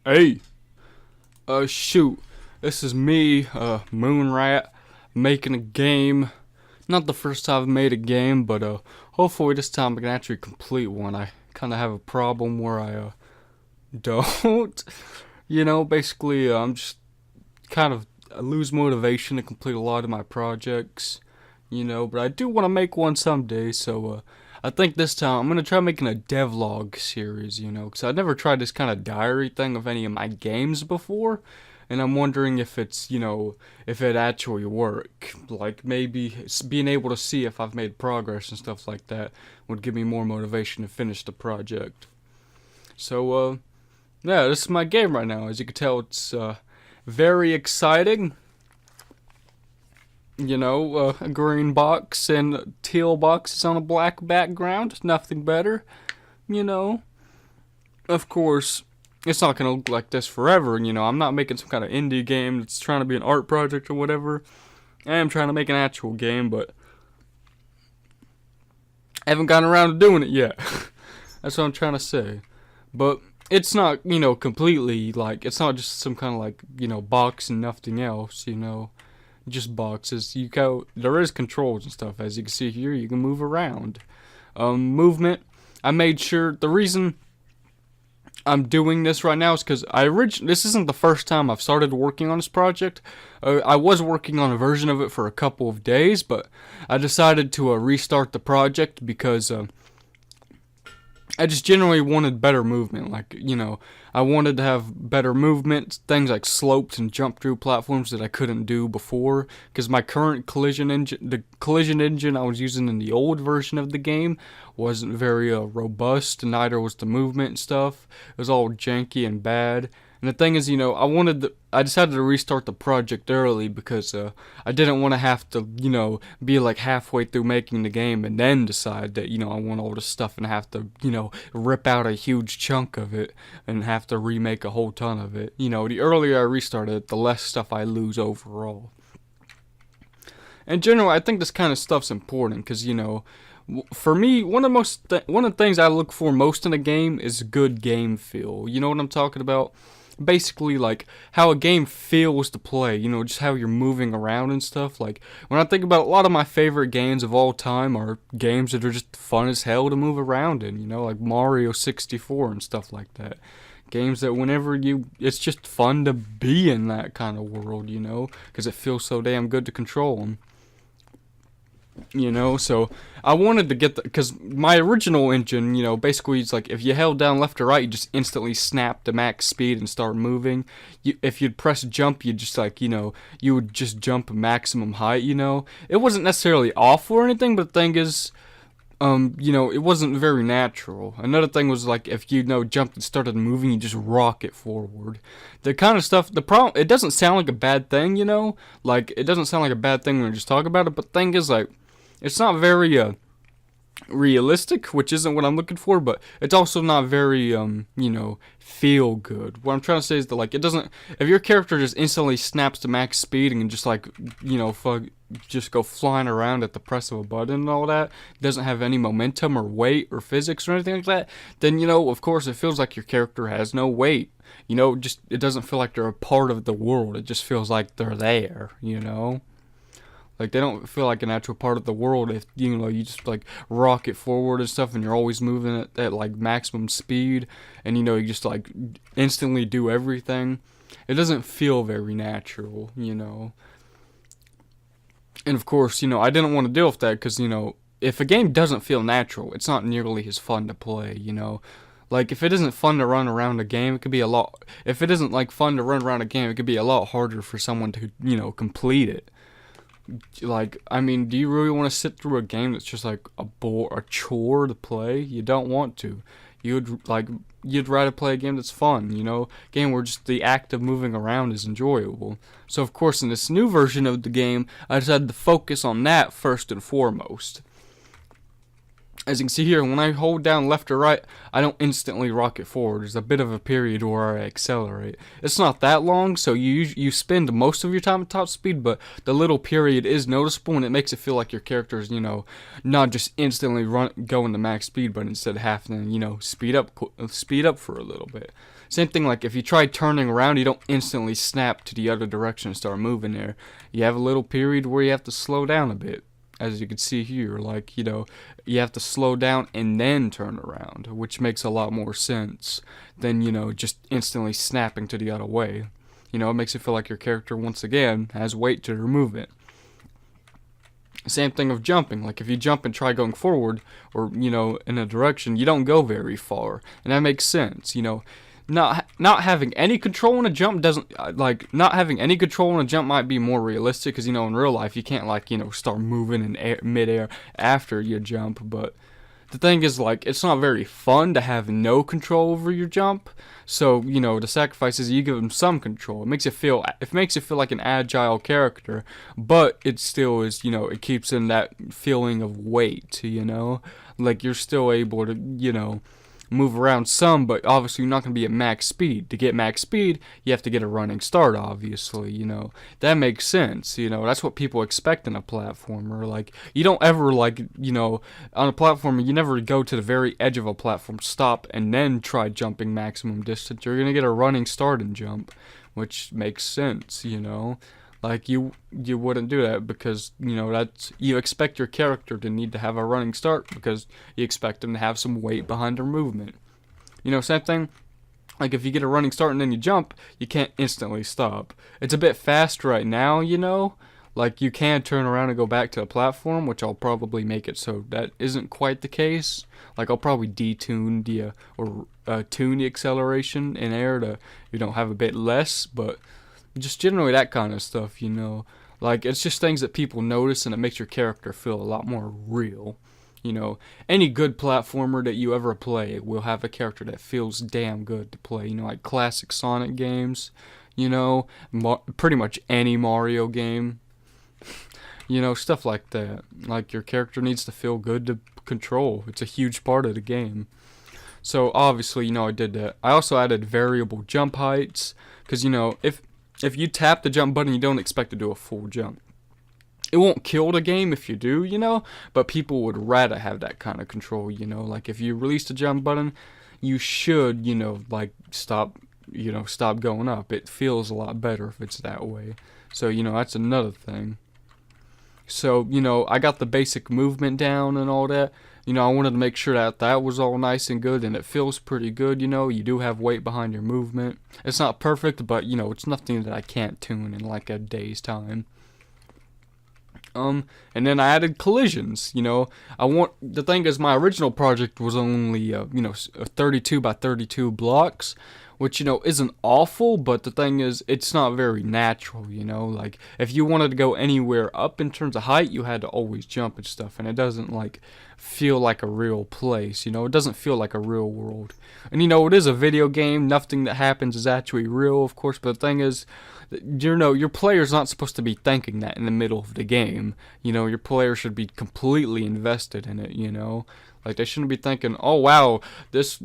Hey, shoot. This is me, Moonrat, making a game. Not the first time I've made a game, but, hopefully this time I can actually complete one. I kind of have a problem where I, don't. Basically, I'm just kind of, I lose motivation to complete a lot of my projects, but I do want to make one someday, so, I think this time I'm going to try making a devlog series, because I've never tried this kind of diary thing of any of my games before, and I'm wondering if it's, if it actually work. Like, maybe being able to see if I've made progress and stuff like that would give me more motivation to finish the project. So, yeah, this is my game right now. As you can tell, it's, very exciting. A green box and teal boxes on a black background. Nothing better. Of course, it's not going to look like this forever. I'm not making some kind of indie game that's trying to be an art project or whatever. I am trying to make an actual game, but I haven't gotten around to doing it yet. That's what I'm trying to say. But it's not, completely, like, it's not just some kind of, like, box and nothing else, just boxes. There is controls and stuff. As you can see here, you can move around. Movement. I made sure, the reason I'm doing this right now is because this isn't the first time I've started working on this project. I was working on a version of it for a couple of days, but I decided to restart the project because I just generally wanted better movement. Like, I wanted to have better movement, things like slopes and jump through platforms that I couldn't do before. Because my current the collision engine I was using in the old version of the game wasn't very robust, and neither was the movement and stuff. It was all janky and bad. And the thing is, I decided to restart the project early because I didn't want to have to, be like halfway through making the game and then decide that, I want all this stuff and have to, rip out a huge chunk of it and have to remake a whole ton of it. The earlier I restarted it, the less stuff I lose overall. In general, I think this kind of stuff's important because, for me, one of the things I look for most in a game is good game feel. You know what I'm talking about? Basically, like, how a game feels to play, just how you're moving around and stuff. Like, when I think about a lot of my favorite games of all time are games that are just fun as hell to move around in, like Mario 64 and stuff like that. Games that it's just fun to be in that kind of world, because it feels so damn good to control them. So I wanted to get because my original engine, basically it's like if you held down left or right, you just instantly snap to max speed and start moving. If you'd press jump, you just like, you would just jump maximum height, It wasn't necessarily awful or anything, but the thing is, it wasn't very natural. Another thing was like if you jumped and started moving, you just rocket forward. The kind of stuff, the problem, it doesn't sound like a bad thing, Like, it doesn't sound like a bad thing when you just talk about it, but the thing is, like, it's not very, realistic, which isn't what I'm looking for, but it's also not very, feel good. What I'm trying to say is that, like, it doesn't, if your character just instantly snaps to max speed and can just, like, just go flying around at the press of a button and all that, doesn't have any momentum or weight or physics or anything like that, then, of course, it feels like your character has no weight. It doesn't feel like they're a part of the world. It just feels like they're there, Like, they don't feel like an actual part of the world if, you just, like, rocket forward and stuff and you're always moving at like, maximum speed and, you just, like, instantly do everything. It doesn't feel very natural, And, of course, I didn't want to deal with that because, if a game doesn't feel natural, it's not nearly as fun to play, Like, if it isn't fun to run around a game, it could be if it isn't, like, fun to run around a game, it could be a lot harder for someone to, complete it. Like, I mean, do you really want to sit through a game that's just like a chore to play? You don't want to. You'd rather play a game that's fun, game where just the act of moving around is enjoyable. So of course in this new version of the game, I decided to focus on that first and foremost. As you can see here, when I hold down left or right, I don't instantly rocket forward. There's a bit of a period where I accelerate. It's not that long, so you spend most of your time at top speed, but the little period is noticeable, and it makes it feel like your character is, not just instantly going to max speed, but instead having to, speed up for a little bit. Same thing, like if you try turning around, you don't instantly snap to the other direction and start moving there. You have a little period where you have to slow down a bit, as you can see here. Like, you have to slow down and then turn around, which makes a lot more sense than, just instantly snapping to the other way. It makes it feel like your character, once again, has weight to their movement. Same thing of jumping. Like if you jump and try going forward, or in a direction, you don't go very far, and that makes sense. Not having any control in a jump doesn't, not having any control in a jump might be more realistic, because in real life you can't start moving in midair after you jump. But the thing is, it's not very fun to have no control over your jump. So the sacrifice is you give them some control. It makes you feel like an agile character, but it still is, it keeps in that feeling of weight. Like you're still able to move around some, but obviously you're not going to be at max speed. To get max speed, you have to get a running start, obviously. That makes sense. That's what people expect in a platformer. Like, you don't ever, on a platformer, you never go to the very edge of a platform, stop, and then try jumping maximum distance. You're going to get a running start and jump, which makes sense. Like, you wouldn't do that because, you expect your character to need to have a running start because you expect them to have some weight behind their movement. Same thing, like if you get a running start and then you jump, you can't instantly stop. It's a bit fast right now, like you can turn around and go back to the platform, which I'll probably make it so that isn't quite the case. Like I'll probably detune tune the acceleration in air to, have a bit less, but just generally that kind of stuff, like it's just things that people notice and it makes your character feel a lot more real. Any good platformer that you ever play will have a character that feels damn good to play, like classic Sonic games, pretty much any Mario game, stuff like that. Like your character needs to feel good to control. It's a huge part of the game. So obviously, I did that. I also added variable jump heights, because if you tap the jump button, you don't expect to do a full jump. It won't kill the game if you do, but people would rather have that kind of control, like if you release the jump button, you should, stop going up. It feels a lot better if it's that way. So, that's another thing. So, I got the basic movement down and all that. I wanted to make sure that that was all nice and good, and it feels pretty good, you do have weight behind your movement. It's not perfect, but, it's nothing that I can't tune in like a day's time. And then I added collisions, the thing is my original project was only, 32 by 32 blocks, which, isn't awful, but the thing is, it's not very natural, like, if you wanted to go anywhere up in terms of height, you had to always jump and stuff, and it doesn't, feel like a real place, it doesn't feel like a real world, and, it is a video game, nothing that happens is actually real, of course, but the thing is, your player's not supposed to be thinking that in the middle of the game, your player should be completely invested in it, like, they shouldn't be thinking, oh, wow, this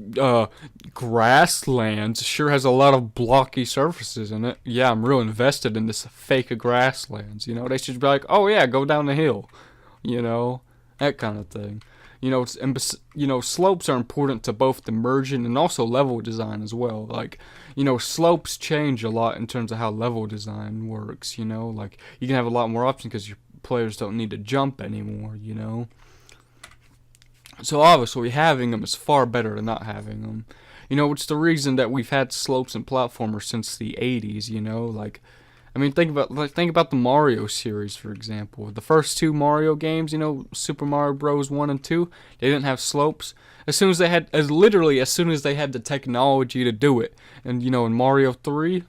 grasslands sure has a lot of blocky surfaces in it. Yeah, I'm real invested in this fake grasslands, They should be like, oh, yeah, go down the hill, that kind of thing. Slopes are important to both immersion and also level design as well. Like, slopes change a lot in terms of how level design works, Like, you can have a lot more options because your players don't need to jump anymore, So obviously having them is far better than not having them. It's the reason that we've had slopes and platformers since the 80s, like, I mean, think about the Mario series, for example. The first two Mario games, Super Mario Bros. 1 and 2, they didn't have slopes. As soon as they had the technology to do it. And, in Mario 3,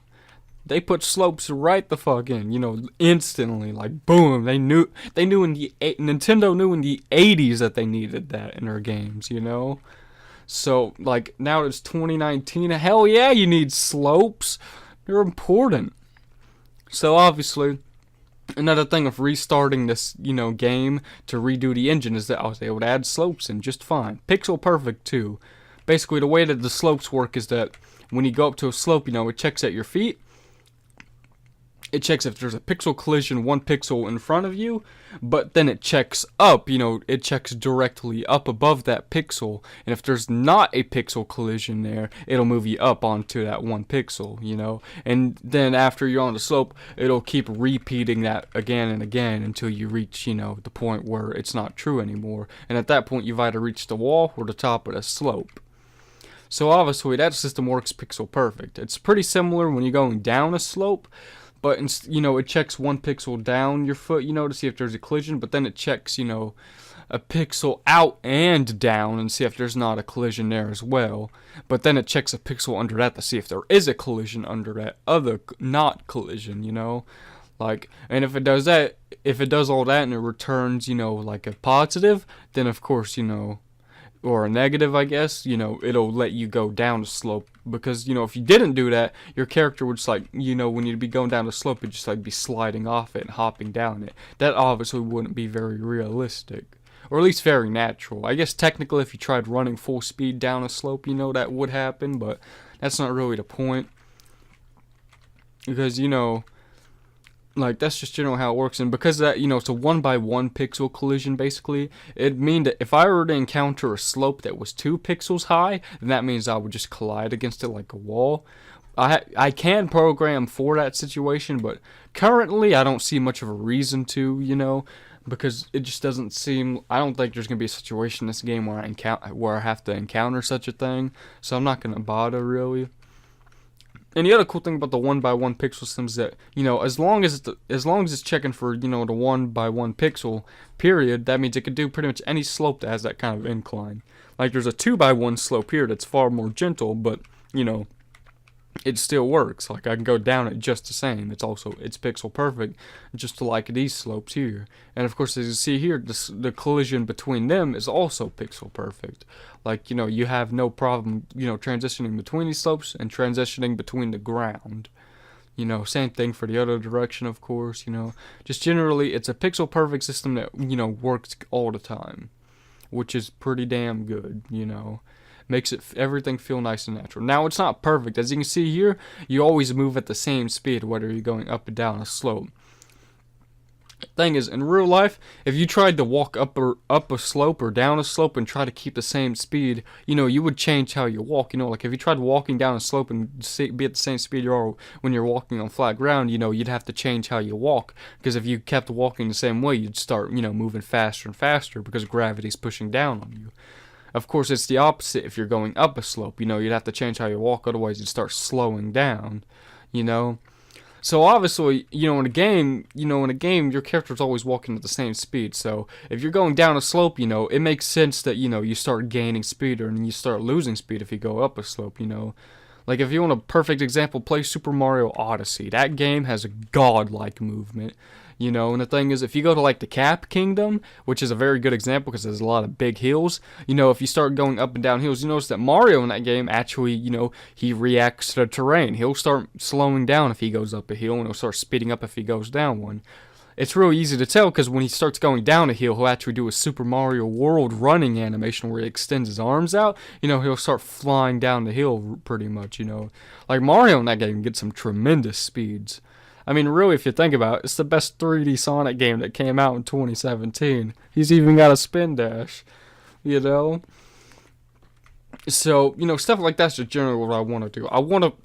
they put slopes right the fuck in, instantly, like, boom. Nintendo knew in the 80s that they needed that in their games, So, like, now it's 2019, hell yeah, you need slopes. They're important. So, obviously, another thing of restarting this, game to redo the engine is that I was able to add slopes in just fine. Pixel perfect, too. Basically, the way that the slopes work is that when you go up to a slope, it checks at your feet. it checks if there's a pixel collision 1 pixel in front of you, but then it checks up, it checks directly up above that pixel, and if there's not a pixel collision there, it'll move you up onto that 1 pixel, and then after you're on the slope, it'll keep repeating that again and again until you reach, the point where it's not true anymore, and at that point you've either reached the wall or the top of the slope. So obviously that system works pixel perfect. It's pretty similar when you're going down a slope, but it checks 1 pixel down your foot, to see if there's a collision, but then it checks, a pixel out and down and see if there's not a collision there as well. But then it checks a pixel under that to see if there is a collision under that other not collision, and if it does that, if it does all that and it returns, like a positive, then of course, or a negative, I guess, it'll let you go down the slope. Because, if you didn't do that, your character would just, when you'd be going down the slope, it'd just, be sliding off it and hopping down it. That obviously wouldn't be very realistic. Or at least very natural. I guess technically if you tried running full speed down a slope, that would happen, but that's not really the point. Because, that's just generally how it works, and because of that, it's a 1 by 1 pixel collision basically. It'd mean that if I were to encounter a slope that was 2 pixels high, then that means I would just collide against it like a wall. I can program for that situation, but currently I don't see much of a reason to, because it just doesn't seem. I don't think there's gonna be a situation in this game where I have to encounter such a thing, so I'm not gonna bother really. And the other cool thing about the 1 by 1 pixel system is that, as long as it's checking for, the 1 by 1 pixel period, that means it could do pretty much any slope that has that kind of incline. Like there's a 2 by 1 slope here that's far more gentle, but, it still works. Like I can go down it just the same. It's pixel perfect, just like these slopes here. And of course, as you see here, the collision between them is also pixel perfect. Like, you have no problem, transitioning between these slopes and transitioning between the ground. Same thing for the other direction, of course, Just generally, it's a pixel perfect system that, works all the time, which is pretty damn good, Makes everything feel nice and natural. Now, it's not perfect. As you can see here, you always move at the same speed, whether you're going up and down a slope. Thing is, in real life, if you tried to walk up a slope or down a slope and try to keep the same speed, you would change how you walk. Like if you tried walking down a slope and be at the same speed you are when you're walking on flat ground, you'd have to change how you walk. Because if you kept walking the same way, you'd start, moving faster and faster because gravity's pushing down on you. Of course, it's the opposite if you're going up a slope. You'd have to change how you walk, otherwise you'd start slowing down, So obviously, in a game, your character's always walking at the same speed. So if you're going down a slope, it makes sense that, you start gaining speed and then you start losing speed if you go up a slope, Like if you want a perfect example, play Super Mario Odyssey. That game has a godlike movement. And the thing is, if you go to like the Cap Kingdom, which is a very good example because there's a lot of big hills, if you start going up and down hills, you notice that Mario in that game actually, he reacts to the terrain. He'll start slowing down if he goes up a hill, and he'll start speeding up if he goes down one. It's really easy to tell because when he starts going down a hill, he'll actually do a Super Mario World running animation where he extends his arms out. He'll start flying down the hill pretty much, Like Mario in that game gets some tremendous speeds. I mean, really, if you think about it, it's the best 3D Sonic game that came out in 2017. He's even got a spin dash, So, stuff like that's just generally what I want to do.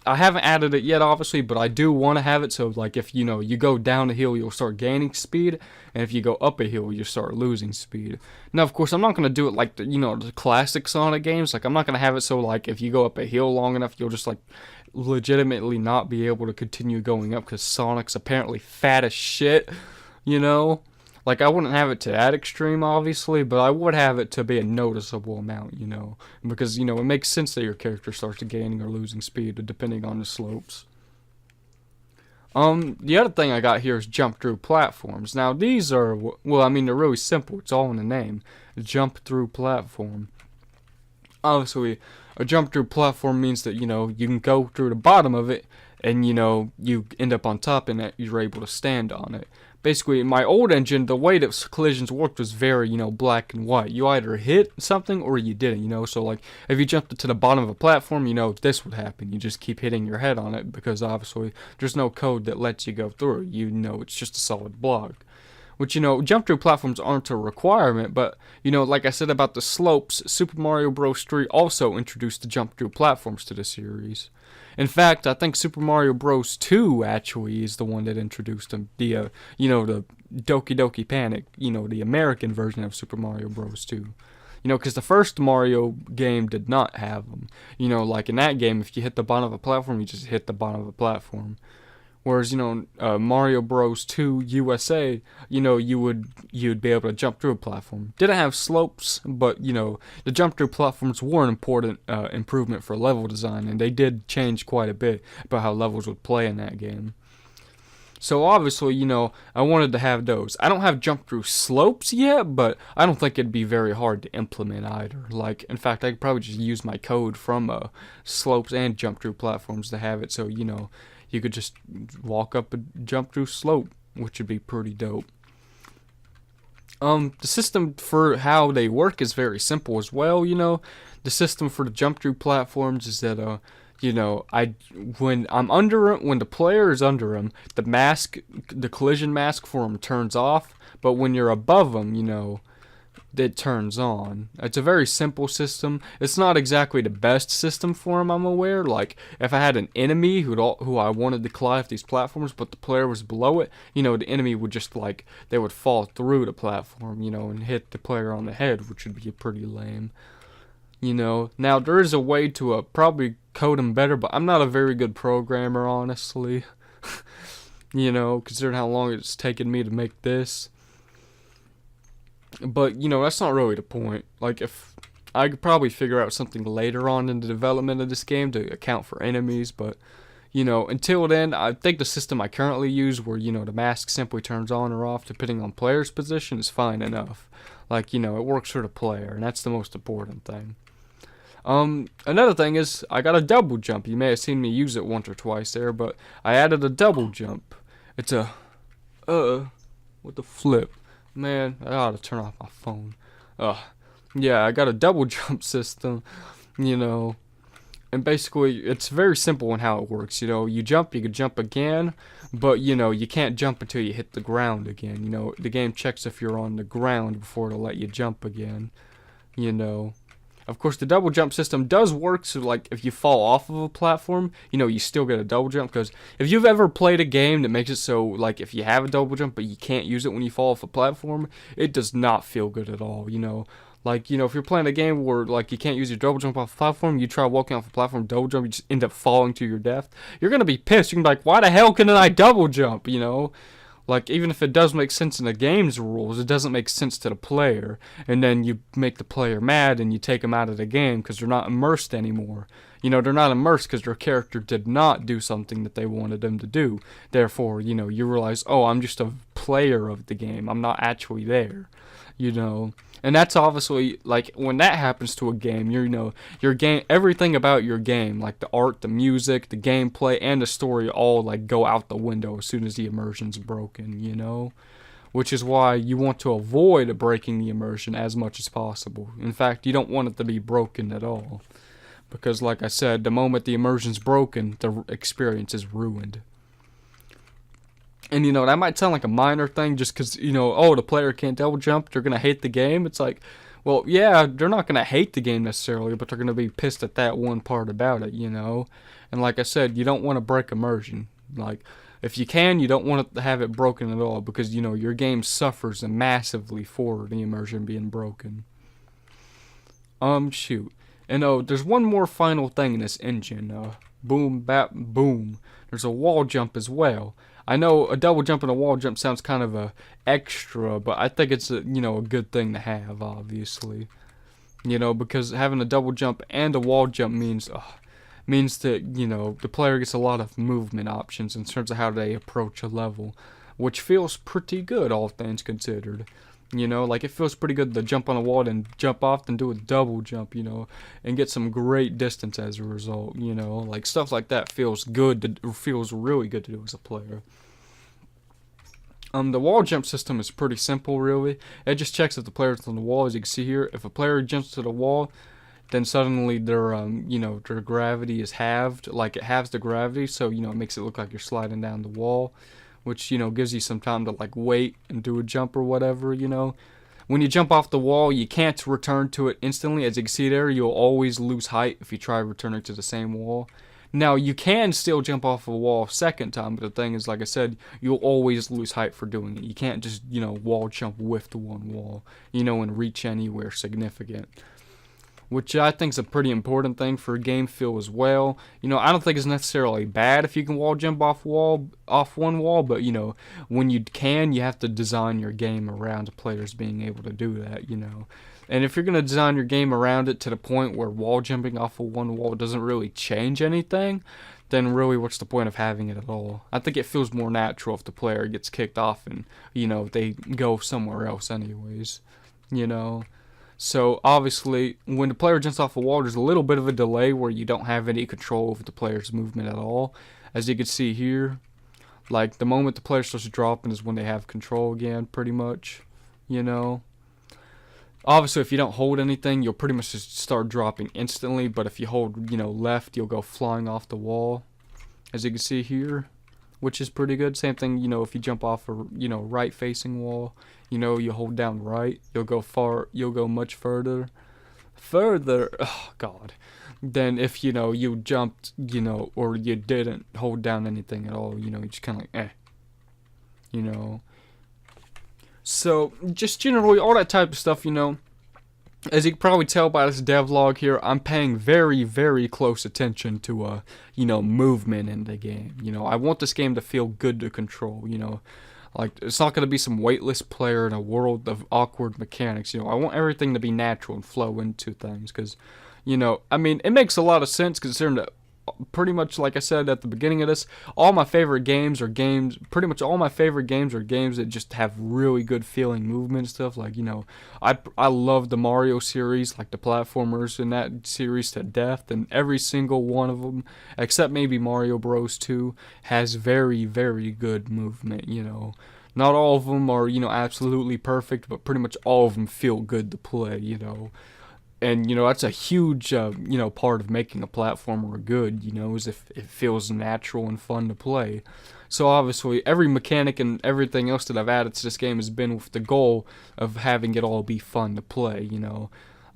I haven't added it yet, obviously, but I do want to have it so, like, if, you go down a hill, you'll start gaining speed, and if you go up a hill, you start losing speed. Now, of course, I'm not going to do it like the classic Sonic games. Like, I'm not going to have it so, like, if you go up a hill long enough, you'll just, like, legitimately not be able to continue going up because Sonic's apparently fat as shit, Like, I wouldn't have it to that extreme, obviously, but I would have it to be a noticeable amount, Because, it makes sense that your character starts gaining or losing speed depending on the slopes. The other thing I got here is jump through platforms. Now, these are, they're really simple. It's all in the name. Jump through platform. Obviously, a jump through platform means that, you can go through the bottom of it and, you end up on top and that you're able to stand on it. basically, my old engine, the way that collisions worked was very, black and white. You either hit something or you didn't. So, like, if you jumped to the bottom of a platform, this would happen. You just keep hitting your head on it because, obviously, there's no code that lets you go through. It's just a solid block. Which, jump through platforms aren't a requirement, but, like I said about the slopes, Super Mario Bros. 3 also introduced the jump through platforms to the series. In fact, I think Super Mario Bros. 2 actually is the one that introduced them. The Doki Doki Panic, the American version of Super Mario Bros. 2. Because the first Mario game did not have them. Like in that game, if you hit the bottom of a platform, you just hit the bottom of a platform. Whereas, Mario Bros. 2 USA, you'd be able to jump through a platform. Didn't have slopes, but, the jump through platforms were an important improvement for level design, and they did change quite a bit about how levels would play in that game. So obviously, I wanted to have those. I don't have jump through slopes yet, but I don't think it'd be very hard to implement either. Like, in fact, I could probably just use my code from slopes and jump through platforms to have it, so, you could just walk up and jump through slope, which would be pretty dope. The system for how they work is very simple as well, The system for the jump through platforms is that, when the player is under him, the collision mask for him turns off, but when you're above him, it turns on. It's a very simple system. It's not exactly the best system for him, I'm aware. Like, if I had an enemy who I wanted to collide with these platforms, but the player was below it, the enemy would just, they would fall through the platform, and hit the player on the head, which would be pretty lame. Now, there is a way to probably code them better, but I'm not a very good programmer, honestly. Considering how long it's taken me to make this. But, that's not really the point. Like, if I could probably figure out something later on in the development of this game to account for enemies, but, until then, I think the system I currently use where, the mask simply turns on or off depending on player's position is fine enough. Like, it works for the player, and that's the most important thing. Another thing is, I got a double jump. You may have seen me use it once or twice there, but I added a double jump. It's what the flip? Man, I ought to turn off my phone. Yeah, I got a double jump system, and basically it's very simple in how it works. You jump, you can jump again, but you can't jump until you hit the ground again. The game checks if you're on the ground before it'll let you jump again. Of course, the double jump system does work, so, like, if you fall off of a platform, you still get a double jump, because if you've ever played a game that makes it so, like, if you have a double jump, but you can't use it when you fall off a platform, it does not feel good at all, Like, if you're playing a game where, like, you can't use your double jump off a platform, you try walking off a platform, double jump, you just end up falling to your death, you're gonna be pissed. You're gonna be like, why the hell couldn't I double jump, Like, even if it does make sense in the game's rules, it doesn't make sense to the player. And then you make the player mad and you take them out of the game because they're not immersed anymore. They're not immersed because their character did not do something that they wanted them to do. Therefore, you realize, oh, I'm just a player of the game. I'm not actually there. And that's obviously, like, when that happens to a game, your game, everything about your game, like the art, the music, the gameplay, and the story all, like, go out the window as soon as the immersion's broken, Which is why you want to avoid breaking the immersion as much as possible. In fact, you don't want it to be broken at all. Because, like I said, the moment the immersion's broken, the experience is ruined. And, that might sound like a minor thing just because, the player can't double jump, they're going to hate the game. It's like, well, yeah, they're not going to hate the game necessarily, but they're going to be pissed at that one part about it, And like I said, you don't want to break immersion. Like, if you can, you don't want to have it broken at all because, your game suffers massively for the immersion being broken. Shoot. And, there's one more final thing in this engine. Boom, bap, boom. There's a wall jump as well. I know a double jump and a wall jump sounds kind of a extra, but I think it's a good thing to have, obviously. Because having a double jump and a wall jump means that, the player gets a lot of movement options in terms of how they approach a level, which feels pretty good, all things considered. Like, it feels pretty good to jump on a wall and jump off and do a double jump, and get some great distance as a result, Like, stuff like that feels good, feels really good to do as a player. The wall jump system is pretty simple, really. It just checks if the player's on the wall. As you can see here, if a player jumps to the wall, then suddenly their their gravity is halved. Like, it halves the gravity, so it makes it look like you're sliding down the wall, which gives you some time to like wait and do a jump or whatever. When you jump off the wall, you can't return to it instantly. As you can see there, you'll always lose height if you try returning to the same wall. Now, you can still jump off a wall a second time, but the thing is, like I said, you'll always lose height for doing it. You can't just, wall jump with the one wall, and reach anywhere significant. Which I think is a pretty important thing for a game feel as well. I don't think it's necessarily bad if you can wall jump off one wall, but when you can, you have to design your game around players being able to do that. And if you're gonna design your game around it to the point where wall jumping off of one wall doesn't really change anything, then really what's the point of having it at all? I think it feels more natural if the player gets kicked off and they go somewhere else anyways. So obviously, when the player jumps off a wall, there's a little bit of a delay where you don't have any control over the player's movement at all. As you can see here, like the moment the player starts dropping is when they have control again, pretty much. Obviously, if you don't hold anything, you'll pretty much just start dropping instantly. But if you hold, left, you'll go flying off the wall, as you can see here, which is pretty good. Same thing, if you jump off a, right-facing wall, you hold down right, you'll go much further, oh god, than if, you jumped, or you didn't hold down anything at all, you just kind of like, So, just generally, all that type of stuff, as you can probably tell by this devlog here, I'm paying very, very close attention to, movement in the game. I want this game to feel good to control, Like, it's not going to be some weightless player in a world of awkward mechanics, I want everything to be natural and flow into things, because, it makes a lot of sense considering that pretty much, like I said at the beginning of this, all my favorite games are games that just have really good feeling movement and stuff. Like, I love the Mario series, like the platformers in that series to death, and every single one of them, except maybe Mario Bros. 2, has very, very good movement, Not all of them are, absolutely perfect, but pretty much all of them feel good to play, And, that's a huge, part of making a platformer good, is if it feels natural and fun to play. So, obviously, every mechanic and everything else that I've added to this game has been with the goal of having it all be fun to play,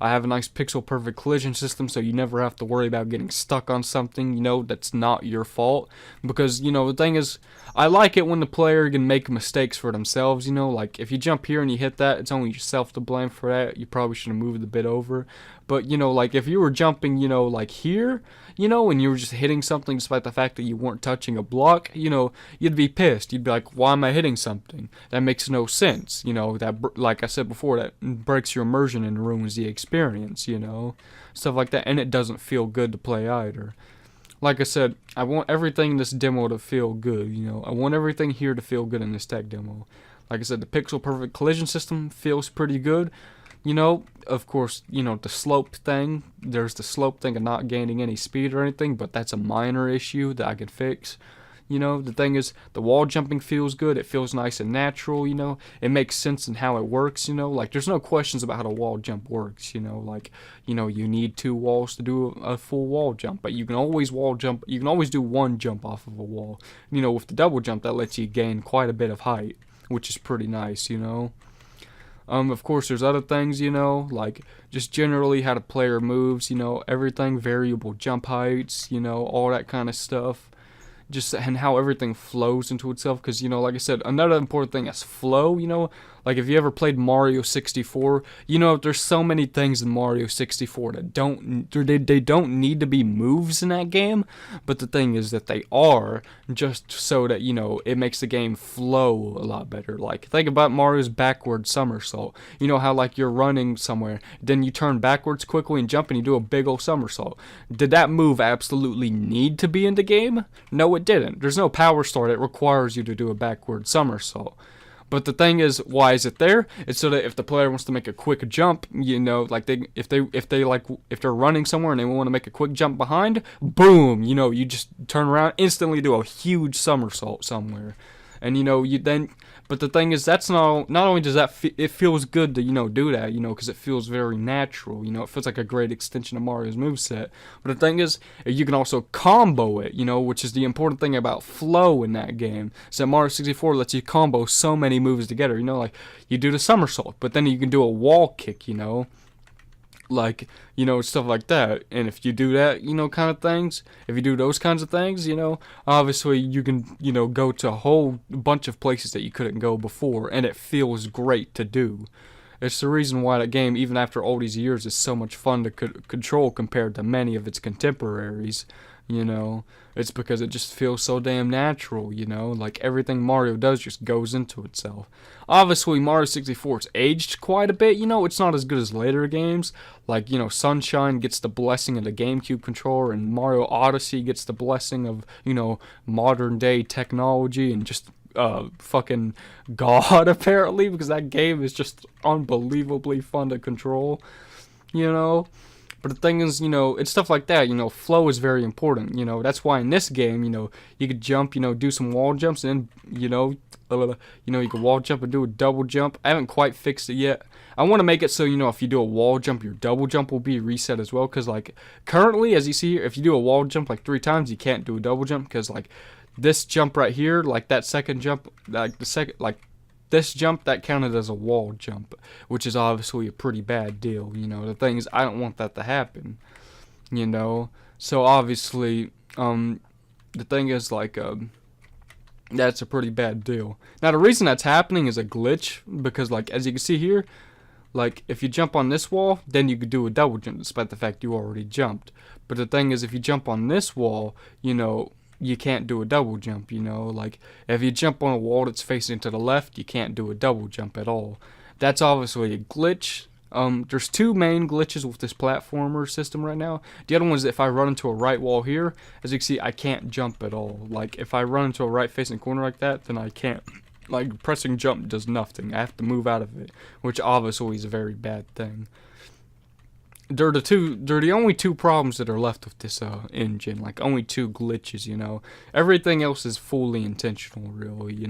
I have a nice pixel-perfect collision system, so you never have to worry about getting stuck on something, that's not your fault. Because, the thing is, I like it when the player can make mistakes for themselves, Like, if you jump here and you hit that, it's only yourself to blame for that. You probably should have moved the bit over. But, like, if you were jumping, like here, and you were just hitting something despite the fact that you weren't touching a block, you'd be pissed. You'd be like, why am I hitting something? That makes no sense. That, like I said before, that breaks your immersion and ruins the experience, stuff like that. And it doesn't feel good to play either. Like I said, I want everything in this demo to feel good, I want everything here to feel good in this tech demo. Like I said, the pixel perfect collision system feels pretty good. Of course, the slope thing, there's the slope thing of not gaining any speed or anything, but that's a minor issue that I could fix. The thing is, the wall jumping feels good, it feels nice and natural, it makes sense in how it works, like, there's no questions about how the wall jump works, like, you need 2 walls to do a full wall jump, but you can always do one jump off of a wall. With the double jump, that lets you gain quite a bit of height, which is pretty nice, Of course, there's other things, like just generally how the player moves, everything, variable jump heights, all that kind of stuff. Just and how everything flows into itself, because like I said, another important thing is flow. Like if you ever played Mario 64, there's so many things in Mario 64 that they don't need to be moves in that game, but the thing is that they are, just so that it makes the game flow a lot better. Like think about Mario's backward somersault. How like you're running somewhere, then you turn backwards quickly and jump and you do a big old somersault. Did that move absolutely need to be in the game? No, it didn't. There's no power star that requires you to do a backward somersault. But the thing is, why is it there? It's so that if the player wants to make a quick jump, like if they're running somewhere and they want to make a quick jump behind, boom, you just turn around, instantly do a huge somersault somewhere. And you then, but the thing is, that's not only does that it feels good to do that, because it feels very natural. It feels like a great extension of Mario's moveset. But the thing is, you can also combo it, which is the important thing about flow in that game. So Mario 64 lets you combo so many moves together. Like you do the somersault, but then you can do a wall kick. Like, stuff like that. And if you do that, kind of things, if you do those kinds of things, obviously you can, go to a whole bunch of places that you couldn't go before, and it feels great to do. It's the reason why that game, even after all these years, is so much fun to control compared to many of its contemporaries. It's because it just feels so damn natural, like everything Mario does just goes into itself. Obviously, Mario 64's aged quite a bit, it's not as good as later games, like, Sunshine gets the blessing of the GameCube controller, and Mario Odyssey gets the blessing of, modern day technology, and just, fucking God, apparently, because that game is just unbelievably fun to control, But the thing is, it's stuff like that, flow is very important, that's why in this game, you could jump, do some wall jumps, and then, you can wall jump and do a double jump. I haven't quite fixed it yet. I want to make it so, if you do a wall jump, your double jump will be reset as well, because, like, currently, as you see here, if you do a wall jump, like, 3 times, you can't do a double jump, because, like, this jump right here, like, that second jump, like, this jump, that counted as a wall jump, which is obviously a pretty bad deal, The thing is, I don't want that to happen, So, obviously, the thing is, like, that's a pretty bad deal. Now, the reason that's happening is a glitch, because, like, as you can see here, like, if you jump on this wall, then you could do a double jump, despite the fact you already jumped. But the thing is, if you jump on this wall, you can't do a double jump, like if you jump on a wall that's facing to the left, you can't do a double jump at all. That's obviously a glitch. There's 2 main glitches with this platformer system right now. The other one is if I run into a right wall here, as you can see, I can't jump at all. Like if I run into a right facing corner like that, then I can't. Like pressing jump does nothing. I have to move out of it, which obviously is a very bad thing. They're the only 2 problems that are left with this engine, like only 2 glitches, Everything else is fully intentional, really,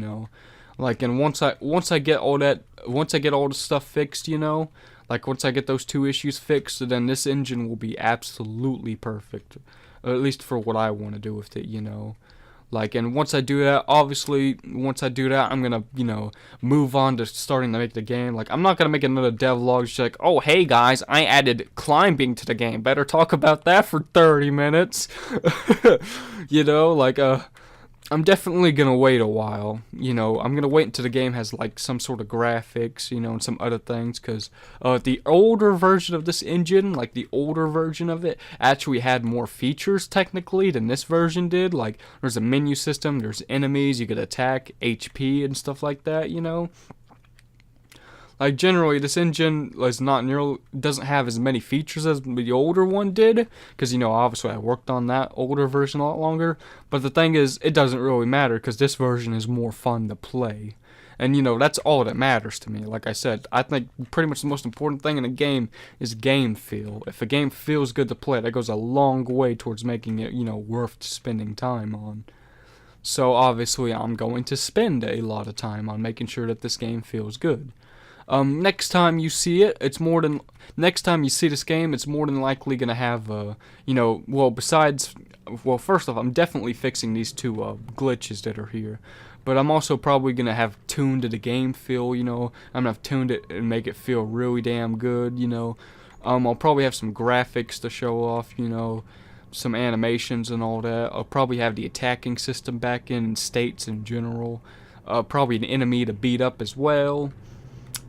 Like, and once I get all the stuff fixed, like once I get those 2 issues fixed, then this engine will be absolutely perfect, at least for what I want to do with it, Like, and once I do that, obviously, I'm gonna, move on to starting to make the game. Like, I'm not gonna make another devlog just like, oh, hey guys, I added climbing to the game. Better talk about that for 30 minutes. I'm definitely gonna wait a while. I'm gonna wait until the game has like some sort of graphics, and some other things, because the older version of this engine, like the older version of it, actually had more features technically than this version did. Like there's a menu system, there's enemies, you could attack, HP and stuff like that. Like generally, this engine doesn't have as many features as the older one did, because obviously I worked on that older version a lot longer. But the thing is, it doesn't really matter because this version is more fun to play, and that's all that matters to me. Like I said, I think pretty much the most important thing in a game is game feel. If a game feels good to play, that goes a long way towards making it worth spending time on. So obviously, I'm going to spend a lot of time on making sure that this game feels good. Next time you see it, next time you see this game, it's more than likely gonna have, first off, I'm definitely fixing these 2 glitches that are here, but I'm also probably gonna have tuned to the game feel, I'm gonna have tuned it and make it feel really damn good, I'll probably have some graphics to show off, some animations and all that. I'll probably have the attacking system back in states in general, probably an enemy to beat up as well.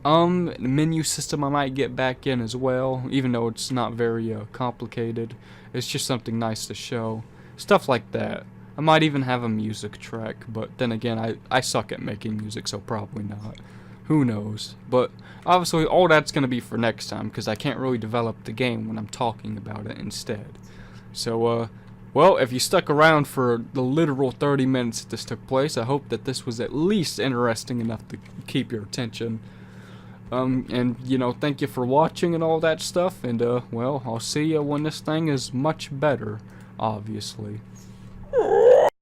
The menu system I might get back in as well, even though it's not very complicated. It's just something nice to show. Stuff like that. I might even have a music track, but then again, I suck at making music, so probably not. Who knows? But obviously, all that's going to be for next time, because I can't really develop the game when I'm talking about it instead. So, well, if you stuck around for the literal 30 minutes that this took place, I hope that this was at least interesting enough to keep your attention. And, thank you for watching and all that stuff, and, well, I'll see you when this thing is much better, obviously.